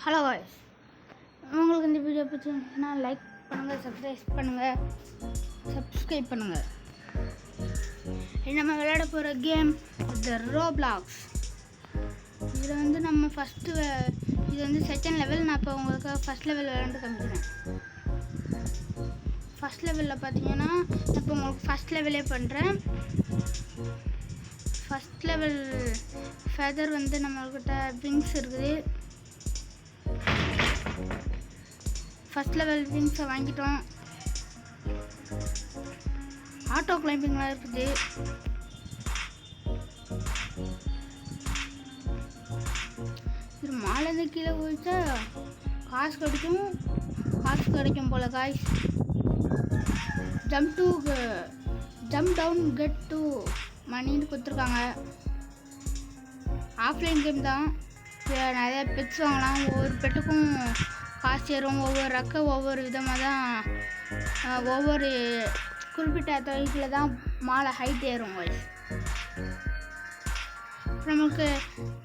Hello guys, உங்களுக்கு இந்த video பிடிச்சிருந்துச்சுன்னா லைக் பண்ணுங்கள், சப்ஸ்கிரைப் பண்ணுங்கள். நம்ம விளையாட போகிற கேம் த ரோப்ளாக்ஸ். இதில் வந்து நம்ம இது வந்து செகண்ட் லெவல். நான் இப்போ உங்களுக்கு ஃபஸ்ட் லெவல் விளையாண்டு காமிக்கிறேன். ஃபஸ்ட் லெவலில் பார்த்தீங்கன்னா இப்போ உங்களுக்கு ஃபஸ்ட் லெவலே பண்ணுறேன். ஃபஸ்ட் லெவல் ஃபெதர் வந்து நம்மக்கிட்ட விங்ஸ் இருக்குது. ஃபஸ்ட் லெவல் விங்ஸை வாங்கிட்டோம். ஆட்டோ கிளைம்பிங்லாம் இருக்குது. இது மாலேருந்து கீழே போயிட்டா காசு கிடைக்கும் போல guys. Jump down get to மணின்னு கொடுத்துருக்காங்க. ஆஃப்லைன் கேம் தான். நிறைய பெட்ஸ் வாங்கலாம். ஒவ்வொரு பெட்டுக்கும் காசு ஏறும். ஒவ்வொரு ரக்க ஒவ்வொரு விதமாக தான், ஒவ்வொரு குறிப்பிட்ட தொகையில் தான் மாலை ஹைட் ஏறும். நமக்கு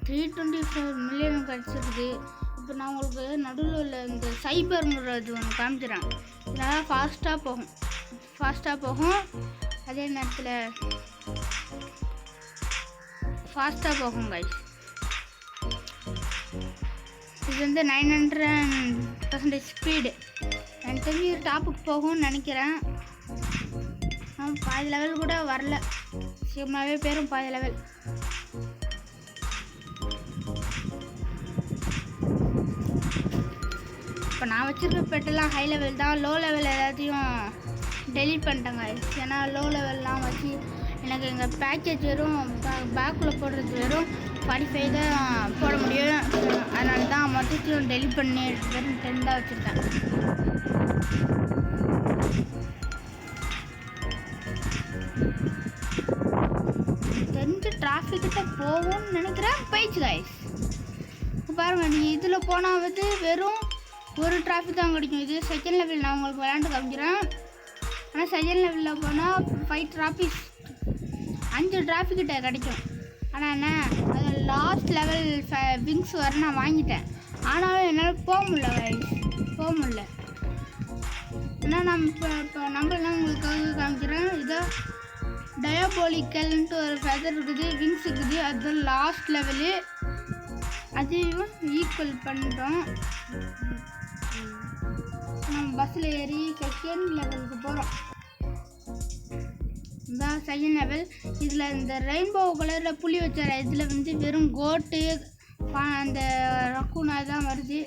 325 மில்லியன் கிடச்சிருக்குது. இப்போ நான் உங்களுக்கு நடுவில் உள்ள இந்த சைபருங்கிறது ஒன்று காமிக்கிறேன். இதனால் ஃபாஸ்ட்டாக போகும். அதே நேரத்தில் ஃபாஸ்ட்டாக போகும் கைஸ். இது வந்து 900% ஸ்பீடு. எனக்கு தெரிஞ்சு டாப்புக்கு போகும்னு நினைக்கிறேன். பாதி லெவல் கூட வரல. சீக்கிரமாகவே பேரும் பாதி லெவல். இப்போ நான் வச்சுருக்க பெட்டெல்லாம் ஹை லெவல் தான். லோ லெவல் எல்லாத்தையும் டெலீட் பண்ணிட்டேங்க. ஏன்னா லோ லெவல்லாம் வச்சு எனக்கு எங்கள் பேக்கேஜ் வெறும் பேக்குள்ளே போடுறது வெறும் 45 தான் போட முடியும். அதனால தான் மொத்தத்தையும் டெலிட் பண்ணி வெறும் 10 தான் வச்சுருக்கேன். தெரிஞ்சு டிராஃபிக்கிட்ட போகும்னு நினைக்கிறேன். போயிடுச்சு கைஸ். பாருங்கள், நீங்கள் இதில் போனால் வந்து வெறும் ஒரு டிராஃபிக் தான் கிடைக்கும். இது செகண்ட் லெவல் நான் உங்களுக்கு விளையாண்டு காமிக்கிறேன். ஆனால் செகண்ட் லெவலில் போனால் 5 டிராஃபிக்கிட்ட கிடைக்கும். ஆனால் என்ன, அது லாஸ்ட் லெவல் விங்ஸ் வர நான் வாங்கிட்டேன். ஆனாலும் என்னால் போக முடியல. ஆனால் இப்போ நம்பர்லாம் உங்களுக்காக காமிக்கிறேன். இதோ டயாபோலிக்கல்ன்ட்டு ஒரு ஃபெதர் இருக்குது, விங்ஸ் இருக்குது. அதுதான் லாஸ்ட் லெவலு. அதையும் ஈக்குவல் பண்ணுறோம். நம்ம பஸ்ஸில் ஏறி செகண்ட் லெவலுக்கு போகிறோம். இதுதான் செகண்ட் லெவல். இதில் இந்த ரெயின்போ கலரில் புள்ளி வச்ச இதில் வந்து வெறும் கோட்டு அந்த ரக்கூனா தான் வருது.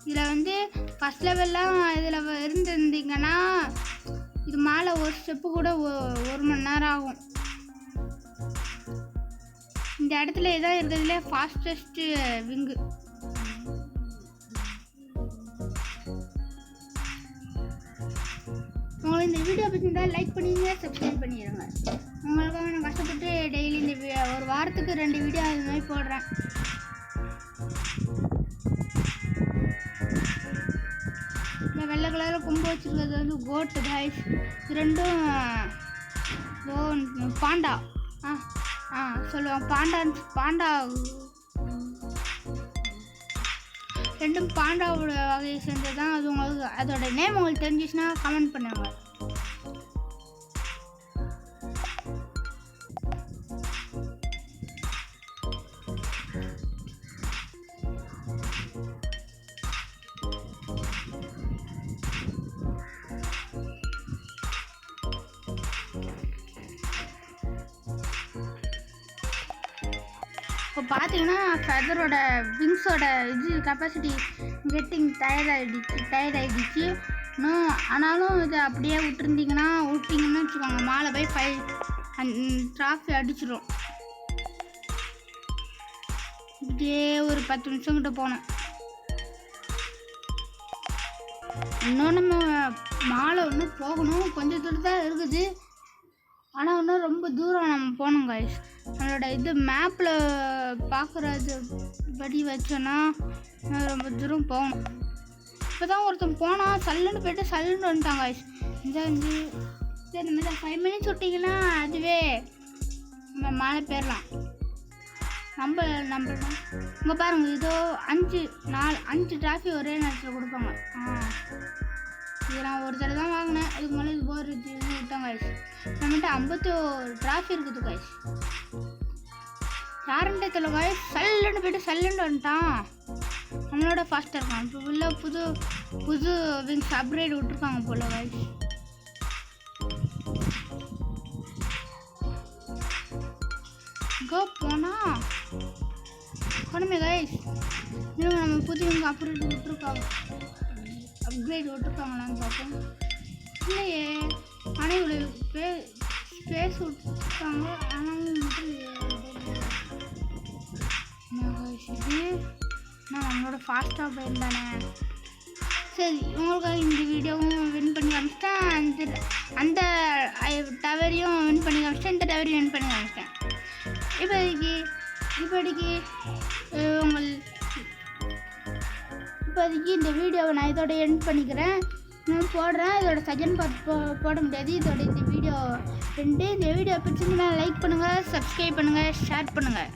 இதில் வந்து ஃபஸ்ட் லெவல்லாம் இதில் இருந்திருந்தீங்கன்னா இது மேலே ஒரு ஸ்டெப்பு கூட 1 மணி நேரம் ஆகும். இந்த இடத்துல இதான் இருக்கிறதுல ஃபாஸ்டஸ்ட்டு விங்கு. உங்களுக்கு இந்த வீடியோ பிடிச்சிருந்தால் லைக் பண்ணிடுங்க, சப்ஸ்கிரைப் பண்ணிடுங்க. உங்களுக்காக நான் கஷ்டப்பட்டு டெய்லி இந்த ஒரு வாரத்துக்கு 2 வீடியோ அது மாதிரி போடுறேன். இந்த வெள்ளை கலரில் கொம்பு வச்சுருக்கிறது வந்து கோட்டு கைஸ். இது ரெண்டும் பாண்டா சொல்லுவாங்க. பாண்டா ரெண்டும் பாண்டாவோட வகையை சேர்ந்தது தான். அது உங்களுக்கு அதோட நேம் உங்களுக்கு தெரிஞ்சிச்சுன்னா கமெண்ட் பண்ணுங்க. இப்போ பார்த்தீங்கன்னா ஃபெதரோட விங்ஸோட கெப்பாசிட்டி கெட்டிங் டயர்ட் ஆகிடுச்சு. இன்னும் ஆனாலும் இதை அப்படியே விட்டுருந்தீங்கன்னா வச்சுக்கோங்க, மேலே போய் 5 டிராஃபி அடிச்சிடும். இப்படியே ஒரு 10 நிமிஷம் கிட்ட போனோம். இன்னும் நம்ம மேலே இன்னும் போகணும். கொஞ்சம் தூரம் தான் இருக்குது. ஆனால் இன்னும் ரொம்ப தூரம் நம்ம போகணும் கைஸ். நம்மளோட இது மேப்பில் பார்க்குறது படி வச்சோன்னா ரொம்ப தூரம் போகணும். இப்போ தான் ஒருத்தன் போனால் சல்லுன்னு போய்ட்டு சல்லுன்னு வந்துட்டாங்க கைஸ். இந்த மாதிரி 5 மினிட்ஸ் விட்டிங்கன்னா அதுவே நம்ம மேலே போயிடலாம். நம்ம இங்கே பாருங்கள், இதோ 5 டிராஃபி ஒரே நேரத்தில் கொடுப்பாங்க. இது நான் ஒரு தடவை தான் வாங்கினேன். இதுக்கு மேலே இது போர் விட்டோம் காய்ஸ். நம்மகிட்ட 51 டிராஃபி இருக்குது காய்ஸ். யாருன்ட்டே தெரியல காய்ஸ். சல்லுன்னு போய்ட்டு சல்லுன்னு வந்துட்டான். நம்மளோட ஃபாஸ்ட்டாக இருக்கான். இப்போ உள்ள புது விங்ஸ் அப்கிரேட் விட்டுருக்காங்க போல காய்ஸ். போனமே கைஸ். இன்னும் நம்ம புது அப்கிரேட் விட்டுருக்காங்களான்னு பார்ப்போம். இல்லையே, ஆனால் இவ்வளோ ஸ்பேஸ் விட்டுருக்காங்க. ஆனாலும் இது நான் நம்மளோட ஃபாஸ்ட்டாக போயிட்டு தானே. சரி, உங்களுக்காக இந்த வீடியோவும் வின் பண்ணி காமிச்சிட்டேன். அந்த டவரையும் வின் பண்ணி காமிச்சிட்டேன். இந்த டவரையும் வின் பண்ணி காமிச்சிட்டேன். இப்போதைக்கு இந்த வீடியோவை நான் இதோட எண்ட் பண்ணிக்கிறேன். நான் போடுறேன். இதோட செகண்ட் பார்ட் போட முடியாது. இதோட இந்த வீடியோ பிடிச்சிருந்தா லைக் பண்ணுங்கள், சப்ஸ்கிரைப் பண்ணுங்கள், ஷேர் பண்ணுங்கள்.